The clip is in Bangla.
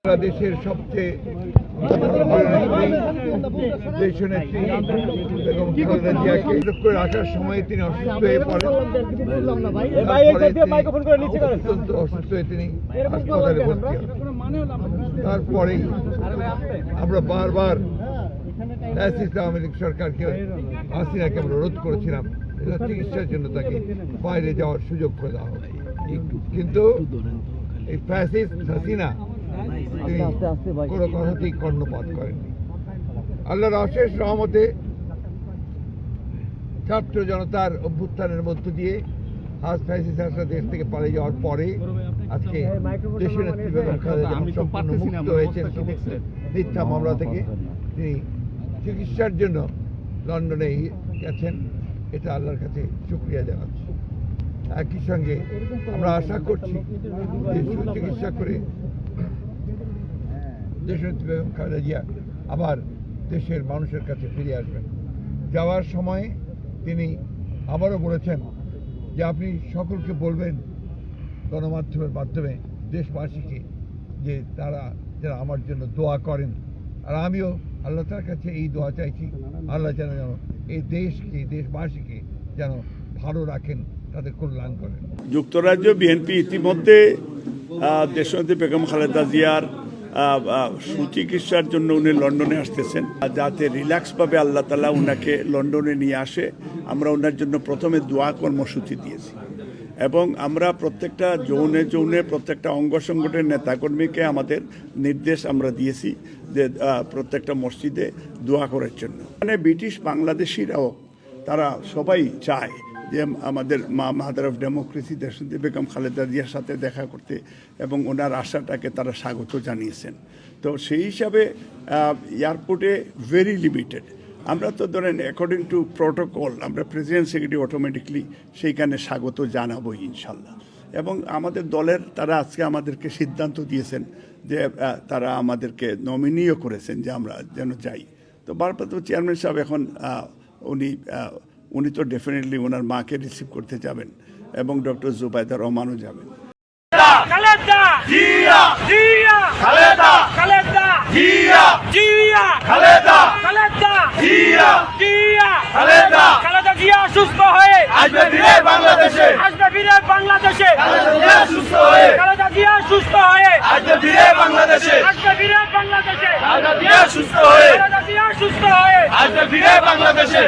বাংলাদেশের সবচেয়ে দেশনেত্রী বেগম খালেদা জিয়াকে করে রাখার সময় তিনি অসুস্থ হয়ে পড়েন। অত্যন্ত অসুস্থ হয়ে তিনি হাসপাতালে ভর্তি হন। তারপরেই আমরা বারবার আওয়ামী লীগ সরকারকে হাসিনাকে আমরা রোধ করেছিলাম চিকিৎসার জন্য তাকে বাইরে যাওয়ার সুযোগ করে দেওয়া হবে, কিন্তু এই ফ্যাসিস্ট হাসিনা তিনি কোনো কথাতেই কর্ণপাত করেননি। আল্লাহর অশেষ রহমতে ছাত্র জনতার অভ্যুত্থানের মধ্য দিয়ে ফ্যাসিস্ট হাসিনা দেশ থেকে পালিয়ে যাওয়ার পরে আজকে দেশের নেত্রী বেগম খালেদা জিয়া সম্পূর্ণ মুক্ত হয়েছেন মিথ্যা মামলা থেকে। তিনি চিকিৎসার জন্য লন্ডনে গেছেন, এটা আল্লাহর কাছে শুকরিয়া জানাচ্ছি। একই সঙ্গে আমরা আশা করছি যে সুচিকিৎসা করে দেশনেত্রী বেগম খালেদা জিয়া আবার দেশের মানুষের কাছে ফিরে আসবেন। যাওয়ার সময় তিনি আবারও বলেছেন যে আপনি সকলকে বলবেন গণমাধ্যমের মাধ্যমে দেশবাসীকে যে তারা যেন আমার জন্য দোয়া করেন, আর আমিও আল্লাহ তার কাছে এই দোয়া চাইছি, আল্লাহ যেন এই দেশকে দেশবাসীকে যেন ভালো রাখেন, তাদের কল্যাণ করেন। যুক্তরাজ্য বিএনপি ইতিমধ্যে দেশনেত্রী বেগম খালেদা জিয়ার সুচিকিৎসার জন্য উনি লন্ডনে আসতেছেন, যাতে রিল্যাক্সভাবে আল্লাহ তাআলা উনাকে লন্ডনে নিয়ে আসে। আমরা ওনার জন্য প্রথমে দোয়া কর্মসূচি দিয়েছি এবং আমরা প্রত্যেকটা জৌনে প্রত্যেকটা অঙ্গ সংগঠনের নেতাকর্মীকে আমাদের নির্দেশ আমরা দিয়েছি যে প্রত্যেকটা মসজিদে দোয়া করার জন্য। মানে ব্রিটিশ বাংলাদেশিরাও তারা সবাই চায় যে আমাদের মাদার অফ ডেমোক্রেসি দেশনেত্রী বেগম খালেদা জিয়ার সাথে দেখা করতে, এবং ওনার আশাটাকে তারা স্বাগত জানিয়েছেন। তো সেই হিসাবে এয়ারপোর্টে ভেরি লিমিটেড, আমরা তো ধরেন অ্যাকর্ডিং টু প্রোটোকল আমরা প্রেসিডেন্ট সেক্রেটারি অটোমেটিকলি সেইখানে স্বাগত জানাবোই ইনশাল্লাহ। এবং আমাদের দলের তারা আজকে আমাদেরকে সিদ্ধান্ত দিয়েছেন যে তারা আমাদেরকে নমিনিও করেছেন যে আমরা যেন যাই। তো ভারপ্রাপ্ত চেয়ারম্যান সাহেব এখন উনি তো ডেফিনেটলি ওনার মাকে রিসিভ করতে যাবেন এবং ডক্টর জুবাইদা রহমানও যাবেন। খালেদা জিয়া জিয়া খালেদা খালেদা জিয়া জিয়া খালেদা খালেদা জিয়া জিয়া খালেদা খালেদা জিয়া সুস্থ হয়ে আসবে ফিরে বাংলাদেশে, আসবে ফিরে বাংলাদেশে। খালেদা জিয়া সুস্থ হয়ে, খালেদা জিয়া সুস্থ হয়ে আসবে ফিরে বাংলাদেশে, আসবে ফিরে বাংলাদেশে। খালেদা জিয়া সুস্থ হয়ে, খালেদা জিয়া সুস্থ হয়ে আসবে ফিরে বাংলাদেশে।